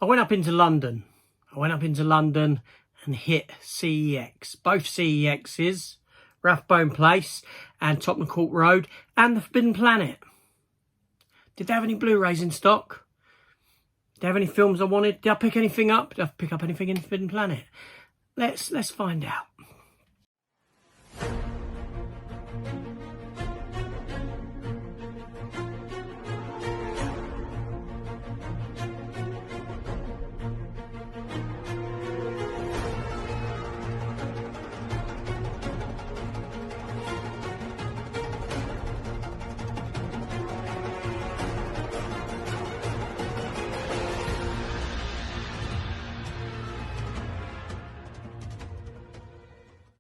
I went up into London. And hit CEX. Both CEXs, Rathbone Place and Tottenham Court Road, and the Forbidden Planet. Did they have any Blu-rays in stock? Did they have any films I wanted? Did I pick anything up? Did I pick up anything in the Forbidden Planet? Let's find out.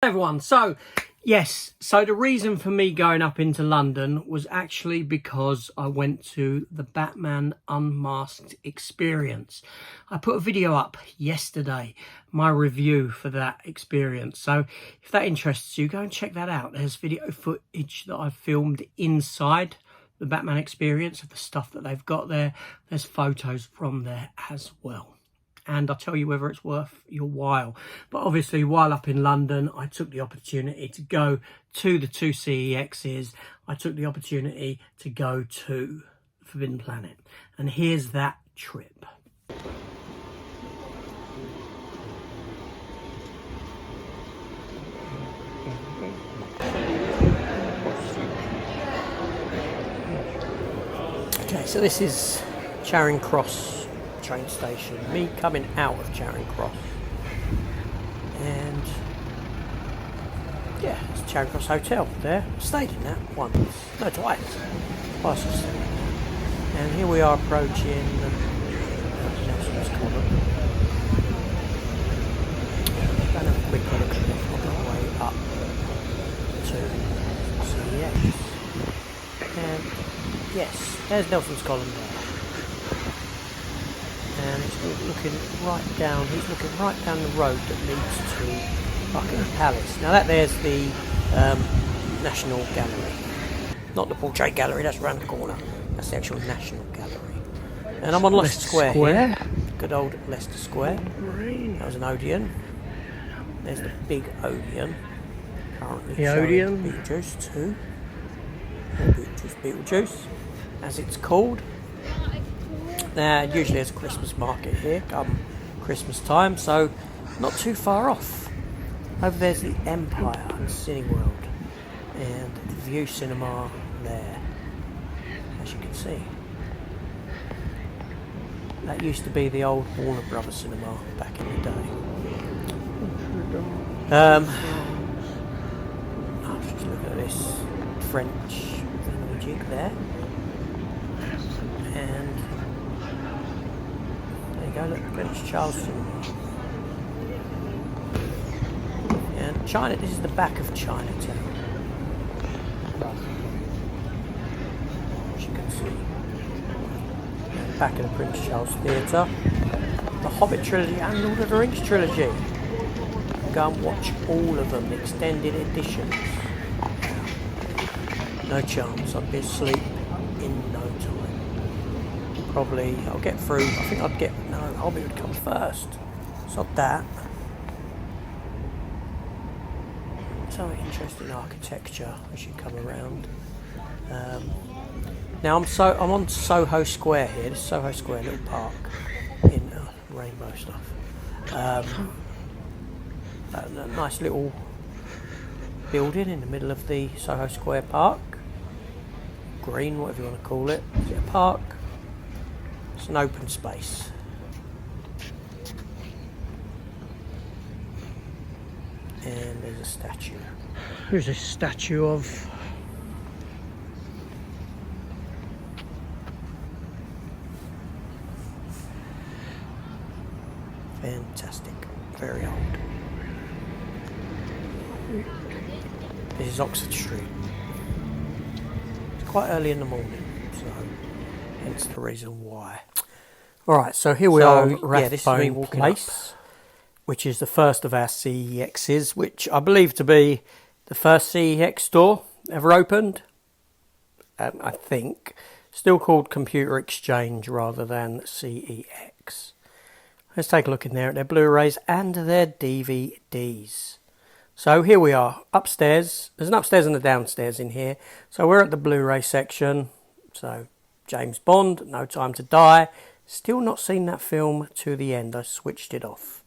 Everyone, so the reason for me going up into London was actually because I went to the Batman Unmasked experience. I put a video up yesterday, my review for that experience, so if that interests you, go and check that out. There's video footage that I've filmed inside the Batman experience of the stuff that they've got there. There's photos from there as well. And I'll tell you whether it's worth your while. But obviously, while up in London, I took the opportunity to go to the two CEXs. I took the opportunity to go to Forbidden Planet. And here's that trip. Okay, so this is Charing Cross train station, me coming out of Charing Cross, and yeah, it's Charing Cross Hotel there. Stayed in that once, no, twice. Twice I've stayed in that. And here we are approaching Nelson's Column. Going to have a quick look at it on the way up to CEX. And yes, there's Nelson's Column there. And it's looking right down, he's looking right down the road that leads to Buckingham Palace. Now that there's the National Gallery. Not the Portrait Gallery, that's around the corner. That's the actual National Gallery. And I'm on Leicester Square here. Good old Leicester Square. That was an Odeon. There's the big Odeon. Currently the Odeon. Beetlejuice 2. Beetlejuice, as it's called. Now, usually there's a Christmas market here, come Christmas time, so not too far off. Over there's the Empire and Cineworld, and the View Cinema there, as you can see. That used to be the old Warner Brothers cinema back in the day. I'll just look at this French jig there, and go look, Prince Charles Cinema. And China, this is the back of Chinatown. As you can see. And back of the Prince Charles Theatre. The Hobbit trilogy and Lord of the Rings trilogy. Go and watch all of them, the extended editions. No chance, I'd be asleep in no time. Probably, I'll get through, I think I'd get, no, Hobbit would come first. It's not that. So interesting architecture as you come around. Now I'm on Soho Square here, this is Soho Square, little park in rainbow stuff. A nice little building in the middle of the Soho Square park. Green, whatever you want to call it. Is it a park? It's an open space. And there's a statue. Here's a statue of fantastic, very old. This is Oxford Street. It's quite early in the morning, so hence the reason why. Alright, so here we are at Rathbone Place, which is the first of our CEXs, which I believe to be the first CEX store ever opened. I think. Still called Computer Exchange rather than CEX. Let's take a look in there at their Blu-rays and their DVDs. So here we are, upstairs. There's an upstairs and a downstairs in here. So we're at the Blu-ray section. So James Bond, No Time to Die. Still not seen that film to the end. I switched it off.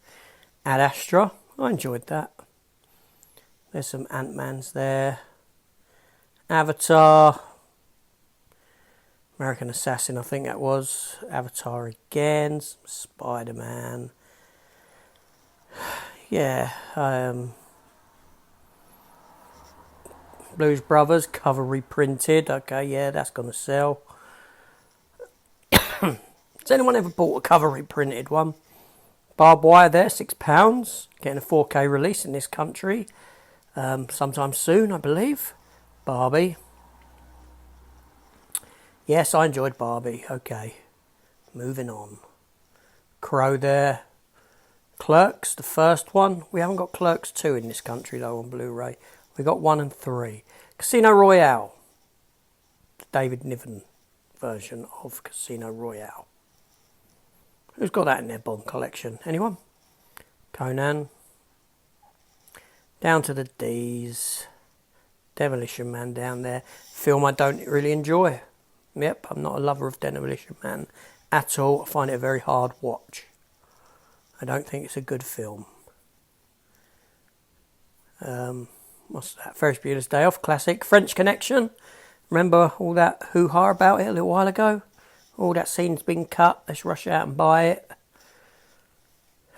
Ad Astra, I enjoyed that. There's some Ant-Mans there. Avatar. American Assassin, I think that was. Avatar again. Spider-Man. Yeah. Blues Brothers, cover reprinted. Okay, yeah, that's going to sell. Has anyone ever bought a cover reprinted one? Barbed Wire there, £6. Getting a 4K release in this country. Sometime soon, I believe. Barbie. Yes, I enjoyed Barbie. Okay. Moving on. Crow there. Clerks, the first one. We haven't got Clerks 2 in this country, though, on Blu-ray. We got 1 and 3. Casino Royale. The David Niven version of Casino Royale. Who's got that in their Bond collection? Anyone? Conan. Down to the D's. Demolition Man down there. Film I don't really enjoy. Yep, I'm not a lover of Demolition Man at all. I find it a very hard watch. I don't think it's a good film. What's that? Ferris Bueller's Day Off, classic. French Connection. Remember all that hoo-ha about it a little while ago? All that scene's been cut. Let's rush out and buy it.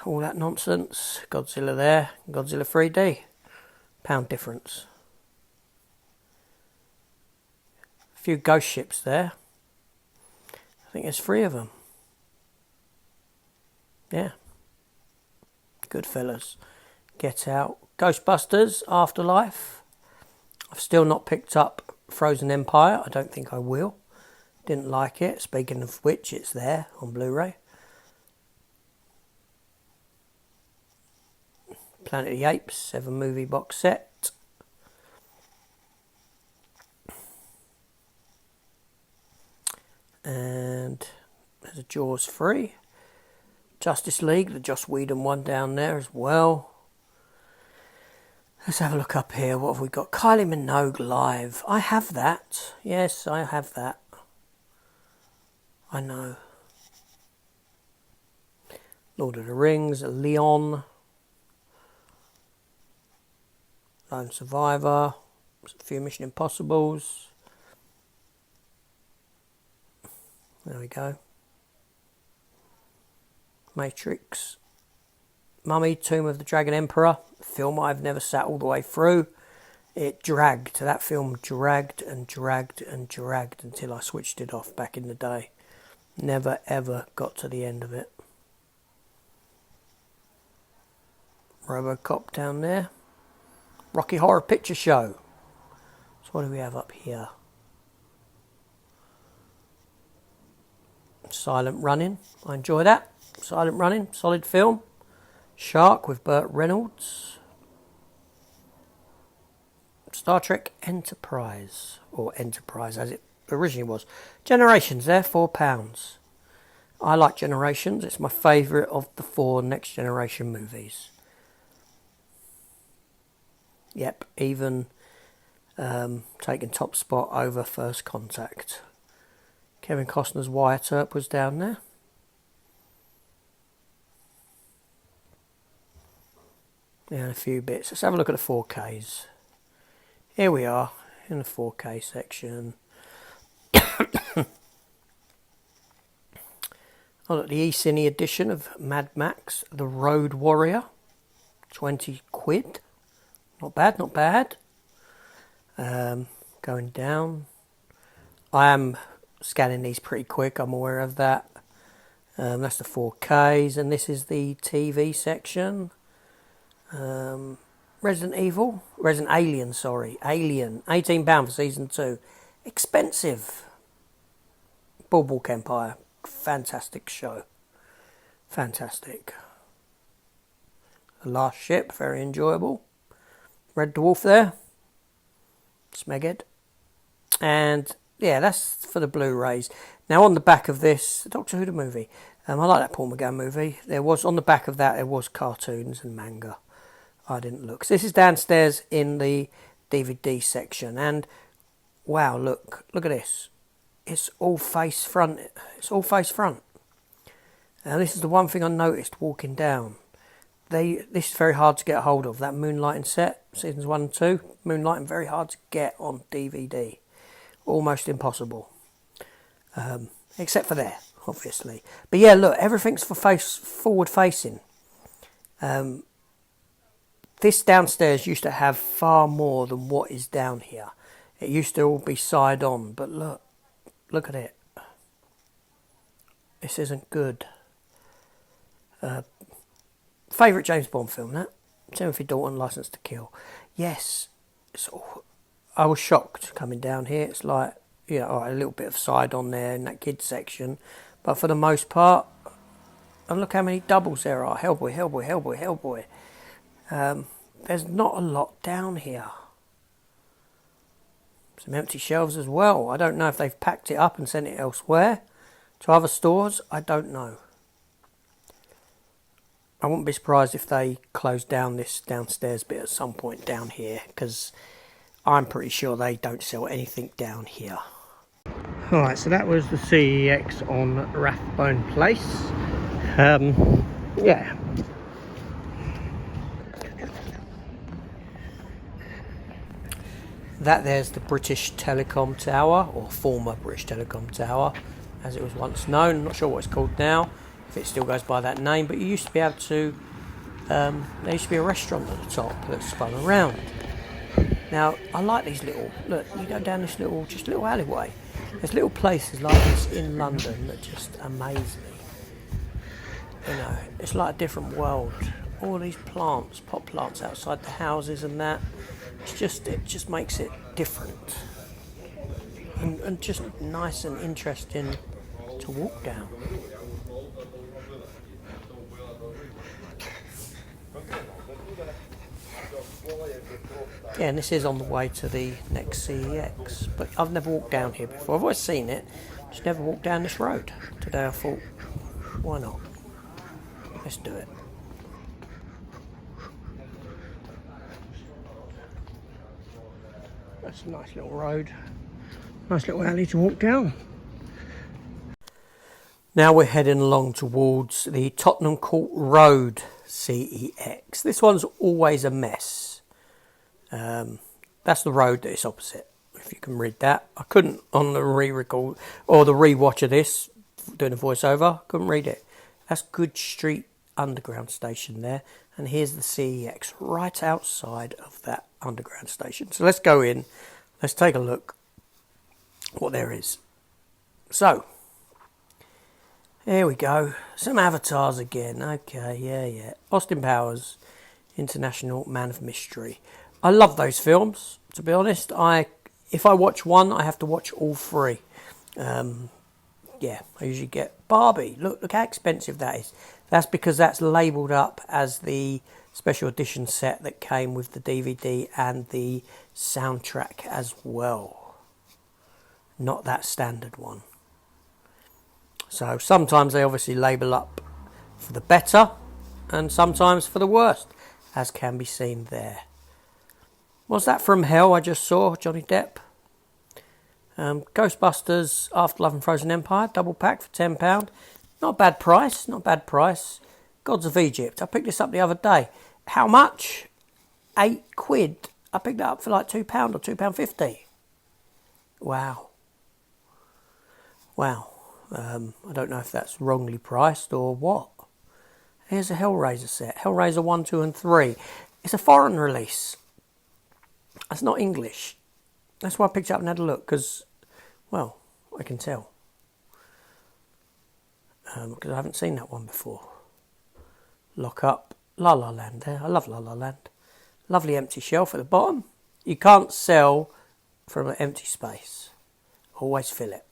All that nonsense. Godzilla there. Godzilla 3D. Pound difference. A few ghost ships there. I think there's 3 of them. Yeah. Good fellas. Get Out. Ghostbusters, Afterlife. I've still not picked up Frozen Empire. I don't think I will. Didn't like it. Speaking of which, it's there on Blu-ray. Planet of the Apes, 7 movie box set. And there's a Jaws 3. Justice League, the Joss Whedon one down there as well. Let's have a look up here. What have we got? Kylie Minogue Live. I have that. Yes, I have that. I know. Lord of the Rings, Leon. Lone Survivor. A few Mission Impossibles. There we go. Matrix. Mummy, Tomb of the Dragon Emperor. Film I've never sat all the way through. It dragged. That film dragged and dragged and dragged until I switched it off back in the day. Never ever got to the end of it. RoboCop down there. Rocky Horror Picture Show. So what do we have up here? Silent Running. I enjoy that. Silent Running. Solid film. Shark with Burt Reynolds. Star Trek Enterprise. Or Enterprise as it originally was. Generations there, £4. I like Generations. It's my favourite of the 4 Next Generation movies. Yep, even taking top spot over First Contact. Kevin Costner's Wyatt Earp was down there. Yeah, and a few bits. Let's have a look at the 4Ks. Here we are in the 4K section. Oh, look, the E-Cine edition of Mad Max, The Road Warrior. 20 quid. Not bad, not bad. Going down. I am scanning these pretty quick, I'm aware of that. That's the 4Ks, and this is the TV section. Resident Alien, Alien, £18 for season 2. Expensive. Boardwalk Empire, fantastic show. Fantastic. The Last Ship, very enjoyable. Red Dwarf there. Smeghead. And yeah, that's for the Blu-rays. Now on the back of this, Doctor Who the movie, I like that Paul McGann movie. There was, on the back of that, there was cartoons and manga. I didn't look. So this is downstairs in the DVD section, and wow, look at this. It's all face front. It's all face front. And this is the one thing I noticed walking down. This is very hard to get a hold of. That Moonlighting set, seasons 1 and 2, Moonlighting, very hard to get on DVD. Almost impossible. Except for there, obviously. But yeah, look, everything's forward facing. This downstairs used to have far more than what is down here. It used to all be side on, but look at it. This isn't good. Favourite James Bond film, that? Timothy Dalton, Licence to Kill. Yes, I was shocked coming down here. It's like, you know, all right, a little bit of side on there in that kids section, but for the most part, and look how many doubles there are. Hellboy, Hellboy, Hellboy, Hellboy. There's not a lot down here. Some empty shelves as well. I don't know if they've packed it up and sent it elsewhere to other stores. I don't know. I wouldn't be surprised if they closed down this downstairs bit at some point down here, because I'm pretty sure they don't sell anything down here. Alright, so that was the CEX on Rathbone Place. Yeah. That there's the British Telecom Tower, or former British Telecom Tower, as it was once known. I'm not sure what it's called now, if it still goes by that name, but you used to be able to, there used to be a restaurant at the top that spun around. Now, I like these little, look, you go down this little alleyway. There's little places like this in London that just amaze me. You know, it's like a different world. All these plants, pot plants outside the houses and that. It just makes it different. And just nice and interesting to walk down. Yeah, and this is on the way to the next CEX, but I've never walked down here before. I've always seen it, just never walked down this road. Today I thought, why not? Let's do it. That's a nice little road, nice little alley to walk down. Now we're heading along towards the Tottenham Court Road CEX. This one's always a mess. That's the road that it's opposite, if you can read that. I couldn't on the re-record or the re-watch of this, doing a voiceover, couldn't read it. That's Good Street Underground Station there, and here's the CEX right outside of that underground station. So let's go in, let's take a look what there is. So here we go, some avatars again. Okay, yeah. Austin Powers, International Man of Mystery. I love those films, to be honest. If I watch one, I have to watch all three. Yeah, I usually get Barbie. Look how expensive that is. That's because that's labelled up as the special edition set that came with the DVD and the soundtrack as well. Not that standard one. So sometimes they obviously label up for the better and sometimes for the worst, as can be seen there. Was that From Hell I just saw, Johnny Depp? Ghostbusters, Afterlife and Frozen Empire, double pack for £10. Not a bad price. Gods of Egypt, I picked this up the other day. How much? £8. I picked it up for like £2 or £2.50. Wow. I don't know if that's wrongly priced or what. Here's a Hellraiser set. Hellraiser 1, 2 and 3. It's a foreign release. That's not English. That's why I picked it up and had a look, because, well, I can tell. Because I haven't seen that one before. Lock Up. La La Land there. I love La La Land. Lovely empty shelf at the bottom. You can't sell from an empty space. Always fill it.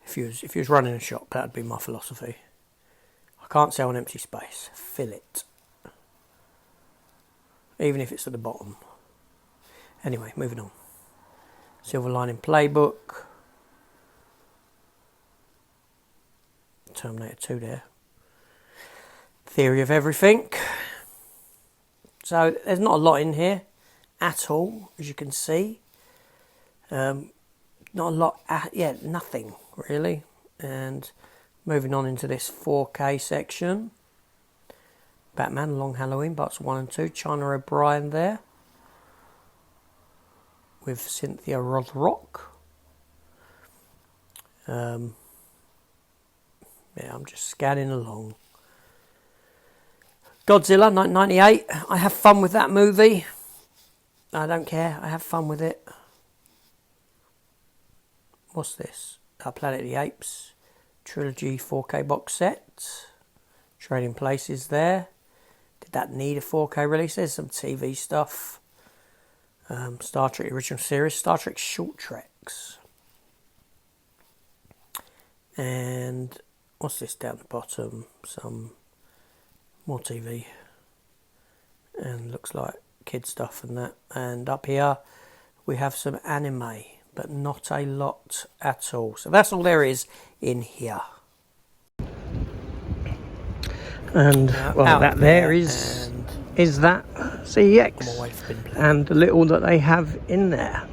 If you was running a shop, that would be my philosophy. I can't sell an empty space. Fill it. Even if it's at the bottom. Anyway, moving on. Silver Lining Playbook. Terminator 2 there. Theory of everything. So there's not a lot in here at all, as you can see. Not a lot, nothing really. And moving on into this 4K section. Batman Long Halloween, parts 1 and 2. China O'Brien there. With Cynthia Rothrock. Yeah, I'm just scanning along. Godzilla 1998. I have fun with that movie. I don't care. I have fun with it. What's this? Planet of the Apes Trilogy 4K box set. Trading Places there. Did that need a 4K release? There's some TV stuff. Star Trek original series. Star Trek short treks. And what's this down the bottom? Some more TV. And looks like kid stuff and that. And up here we have some anime, but not a lot at all. So that's all there is in here. And well, that there is that CEX and the little that they have in there.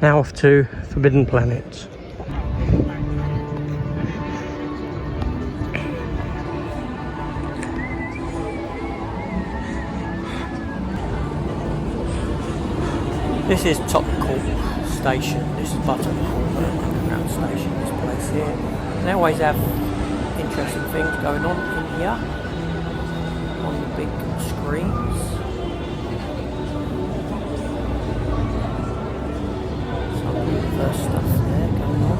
Now off to Forbidden Planet. This is Tottenham Station. This is Button Underground Station. This place here. They always have interesting things going on in here on the big screens. Some universe stuff there going on.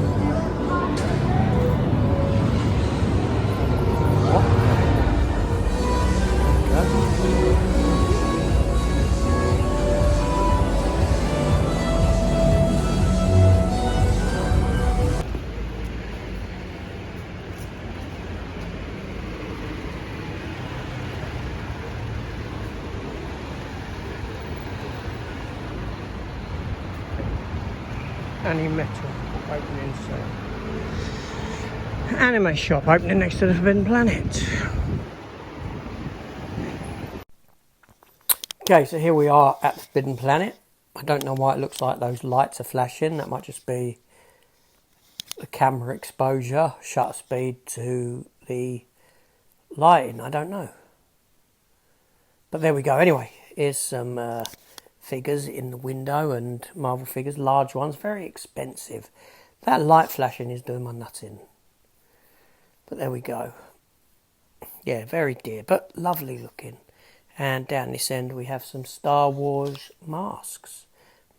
What? There we go. Metal opening soon. Anime shop opening next to the Forbidden Planet. Okay, so here we are at the Forbidden Planet. I don't know why it looks like those lights are flashing. That might just be the camera exposure, shutter speed to the lighting. I don't know. But there we go. Anyway, here's some figures in the window, and Marvel figures, large ones, very expensive. That light flashing is doing my nuts in. But there we go. Yeah, very dear, but lovely looking. And down this end we have some Star Wars masks.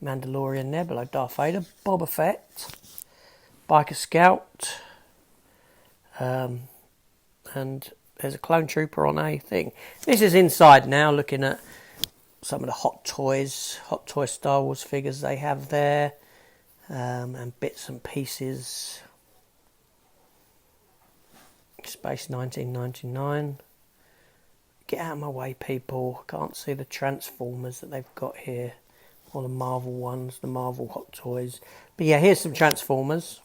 Mandalorian there below Darth Vader, Boba Fett, Biker Scout, and there's a clone trooper on a thing. This is inside now, looking at some of the Hot Toy Star Wars figures they have there, and bits and pieces. Space 1999. Get out of my way, people. Can't see the Transformers that they've got here. All the Marvel ones, the Marvel Hot Toys. But yeah, here's some Transformers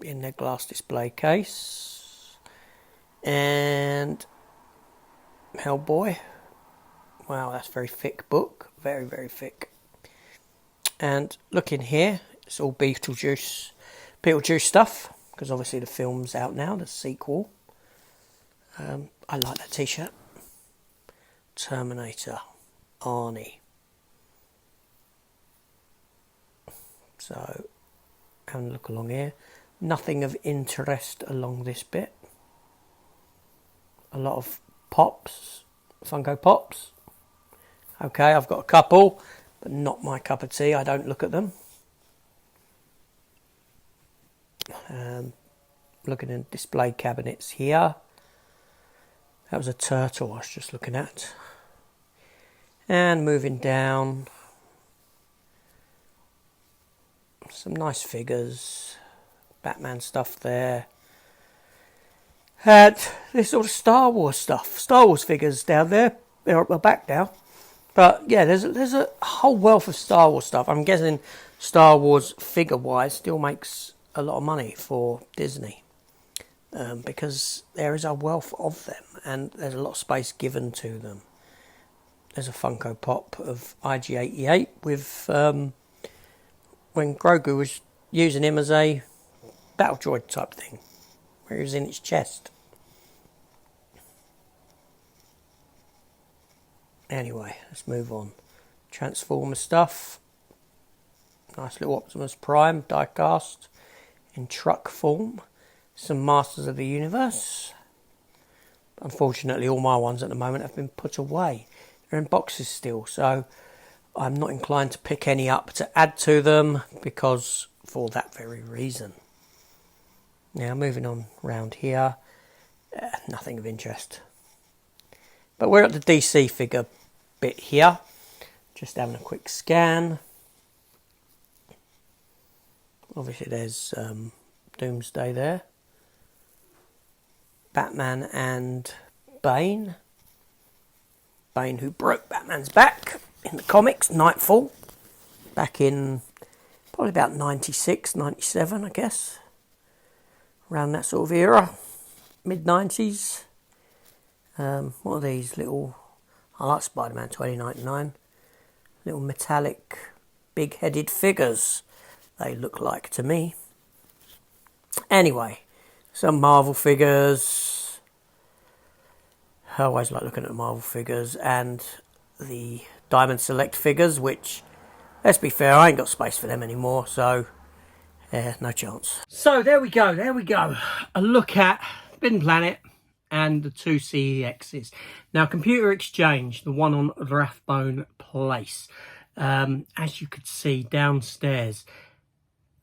in their glass display case. And Hellboy. Wow, that's a very thick book. Very, very thick. And look in here. It's all Beetlejuice stuff. Because obviously the film's out now, the sequel. I like that t-shirt. Terminator. Arnie. So, having a look along here. Nothing of interest along this bit. A lot of Pops, Funko Pops. Okay, I've got a couple, but not my cup of tea. I don't look at them. Looking in display cabinets here. That was a turtle I was just looking at. And moving down. Some nice figures. Batman stuff there. This sort of Star Wars stuff. Star Wars figures down there. They're up my back now. But yeah, there's a whole wealth of Star Wars stuff. I'm guessing Star Wars figure-wise still makes a lot of money for Disney. Because there is a wealth of them and there's a lot of space given to them. There's a Funko Pop of IG-88 with when Grogu was using him as a battle droid type thing, where he was in its chest. Anyway, let's move on. Transformer stuff. Nice little Optimus Prime die-cast in truck form. Some Masters of the Universe. Unfortunately, all my ones at the moment have been put away. They're in boxes still, so I'm not inclined to pick any up to add to them because for that very reason. Now, moving on round here, nothing of interest. But we're at the DC figure bit here. Just having a quick scan. Obviously, there's Doomsday there. Batman and Bane. Bane who broke Batman's back in the comics, Nightfall. Back in probably about 96, 97, I guess. Around that sort of era. Mid-90s. What are these little... I like Spider-Man 2099. Little metallic, big-headed figures, they look like to me. Anyway, some Marvel figures. I always like looking at Marvel figures and the Diamond Select figures, which, let's be fair, I ain't got space for them anymore, so no chance. So there we go. A look at Bin Planet and the two CEXs. Now, Computer Exchange, the one on Rathbone Place. As you could see downstairs,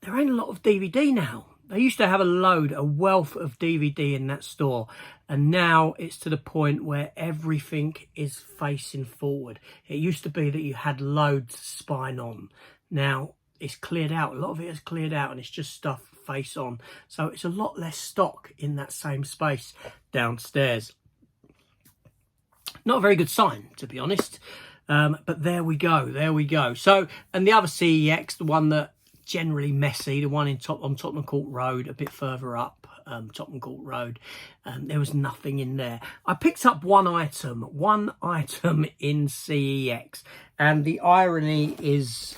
there ain't a lot of DVD now. They used to have a wealth of DVD in that store, and now it's to the point where everything is facing forward. It used to be that you had loads spine on. Now it's cleared out. A lot of it is cleared out and it's just stuff face on. So it's a lot less stock in that same space downstairs. Not a very good sign, to be honest. But there we go. So, and the other CEX, the one that generally messy, the one on Tottenham Court Road, a bit further up Tottenham Court Road, there was nothing in there. I picked up one item in CEX, and the irony is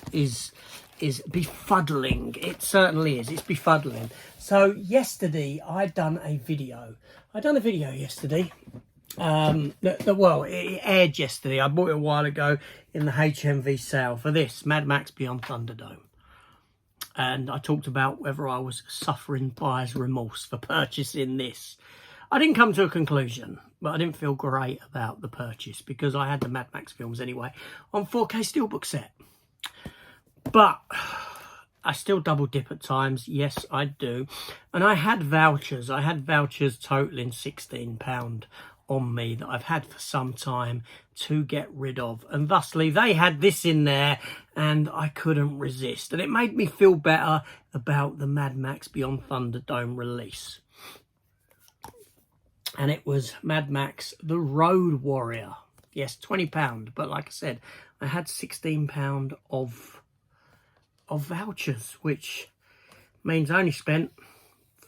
befuddling. It certainly is. It's befuddling. So yesterday I'd done a video yesterday. Well, it aired yesterday. I bought it a while ago in the HMV sale for this Mad Max Beyond Thunderdome. And I talked about whether I was suffering buyer's remorse for purchasing this. I didn't come to a conclusion, but I didn't feel great about the purchase because I had the Mad Max films anyway on 4K Steelbook set. But I still double dip at times. Yes, I do. And I had vouchers. I had vouchers totaling £16 on me that I've had for some time to get rid of, and thusly they had this in there and I couldn't resist, and it made me feel better about the Mad Max Beyond Thunderdome release. And it was Mad Max the Road Warrior. Yes, £20, but like I said, I had £16 of vouchers, which means I only spent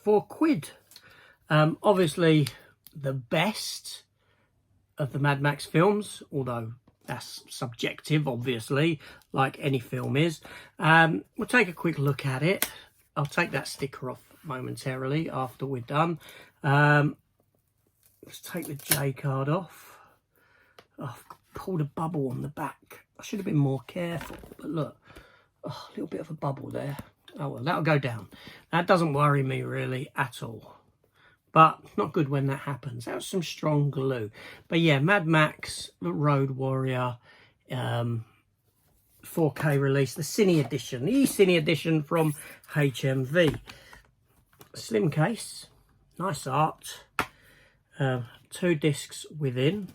£4. Obviously the best of the Mad Max films, although that's subjective, obviously, like any film is. We'll take a quick look at it. I'll take that sticker off momentarily after we're done. Let's take the J card off. Oh, I've pulled a bubble on the back. I should have been more careful, but look, a little bit of a bubble there. Oh well, that'll go down. That doesn't worry me really at all. But not good when that happens. That was some strong glue. But yeah, Mad Max, the Road Warrior, 4K release, the Cine Edition, the Cine Edition from HMV. Slim case, nice art, 2 discs within.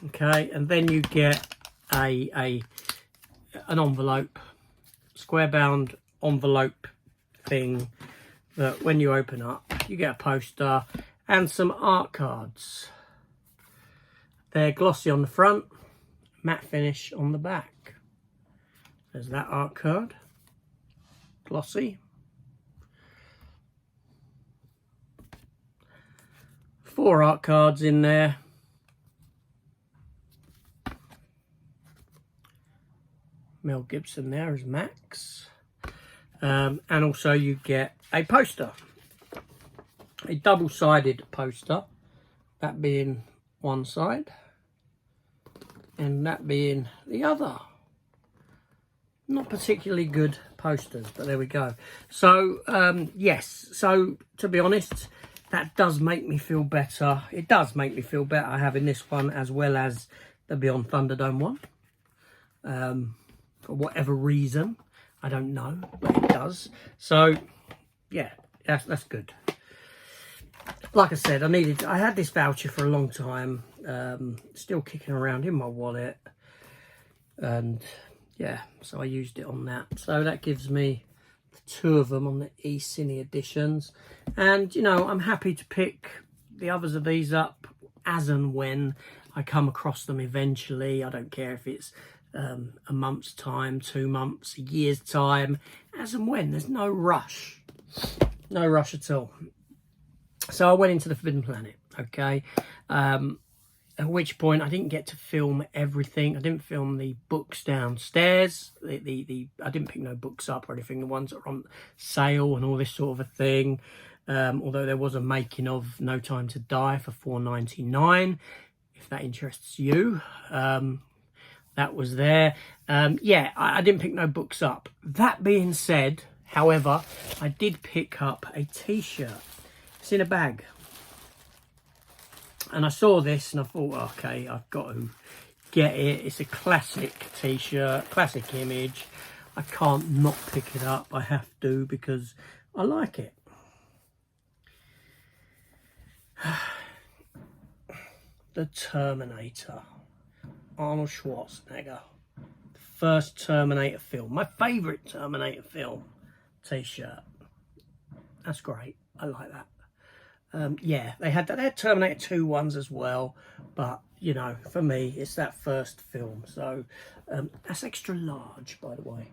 Okay, and then you get an envelope, square bound envelope thing that when you open up, you get a poster and some art cards. They're glossy on the front, matte finish on the back. There's that art card, glossy. 4 art cards in there. Mel Gibson there as Max. And also you get a poster. A double-sided poster. That being one side. And that being the other. Not particularly good posters, but there we go. So, yes. So, to be honest, that does make me feel better. It does make me feel better having this one as well as the Beyond Thunderdome one. For whatever reason. I don't know, but it does. So, yeah, that's good. Like I said, I had this voucher for a long time. Still kicking around in my wallet. And yeah, so I used it on that. So that gives me 2 of them on the eCine editions. And, you know, I'm happy to pick the others of these up as and when I come across them eventually. I don't care if it's a month's time, 2 months, a year's time, as and when. There's no rush. No rush at all. So I went into the Forbidden Planet, okay? At which point I didn't get to film everything. I didn't film the books downstairs. I didn't pick no books up or anything. The ones that are on sale and all this sort of a thing. Although there was a making of No Time to Die for $4.99, if that interests you. That was there. Yeah, I didn't pick no books up. That being said, however, I did pick up a t-shirt. It's in a bag. And I saw this and I thought, okay, I've got to get it. It's a classic t-shirt, classic image. I can't not pick it up. I have to because I like it. The Terminator. Arnold Schwarzenegger. The first Terminator film. My favourite Terminator film t-shirt. That's great. I like that. Yeah, they had Terminator 2 ones as well, but you know, for me, it's that first film. So that's extra large, by the way.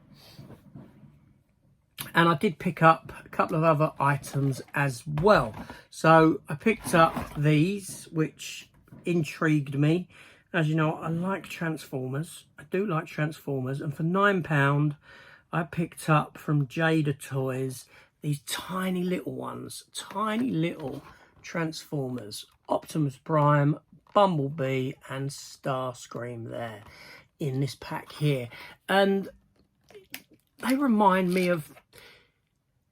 And I did pick up a couple of other items as well. So I picked up these, which intrigued me. As you know, I like Transformers. I do like Transformers, and for £9, I picked up from Jada Toys these tiny little ones, tiny little Transformers, Optimus Prime, Bumblebee and Starscream there in this pack here. And they remind me of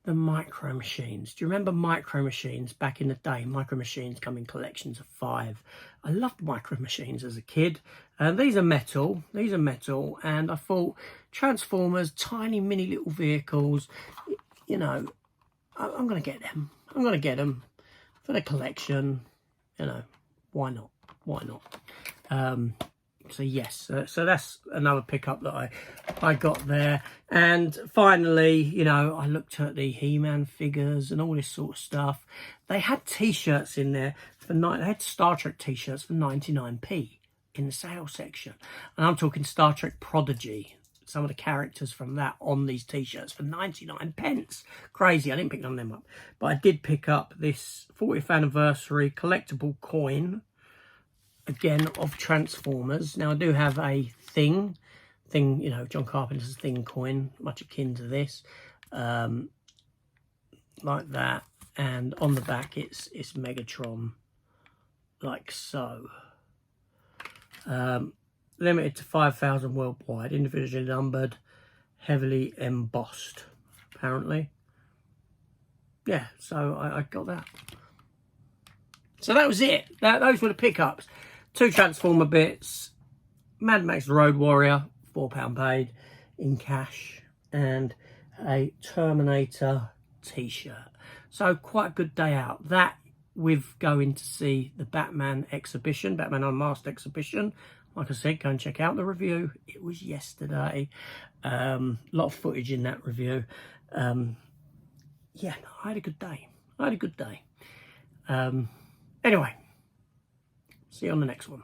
the Micro Machines. Do you remember Micro Machines back in the day? Micro Machines come in collections of 5. I loved Micro Machines as a kid. And these are metal. These are metal. And I thought Transformers, tiny mini little vehicles, you know, I'm going to get them. I'm going to get them for the collection. You know, why not? Why not? So yes, so that's another pickup that I got there. And finally, you know, I looked at the He-Man figures and all this sort of stuff. They had t-shirts in there for they had Star Trek t-shirts for 99p in the sale section. And I'm talking Star Trek Prodigy. Some of the characters from that on these t-shirts for 99 pence. Crazy. I didn't pick none of them up. But I did pick up this 40th anniversary collectible coin, again, of Transformers. Now, I do have a thing, you know, John Carpenter's Thing coin, much akin to this. Like that. And on the back, it's Megatron, like so. Limited to 5,000 worldwide, individually numbered, heavily embossed, apparently. Yeah, so I got that. So that was it. Those were the pickups. 2 Transformer bits, Mad Max Road Warrior, £4 paid in cash, and a Terminator t-shirt. So quite a good day out. That with going to see the Batman exhibition, Batman Unmasked exhibition. Like I said, go and check out the review. It was yesterday. A lot of footage in that review. Yeah, I had a good day. I had a good day. Anyway, see you on the next one.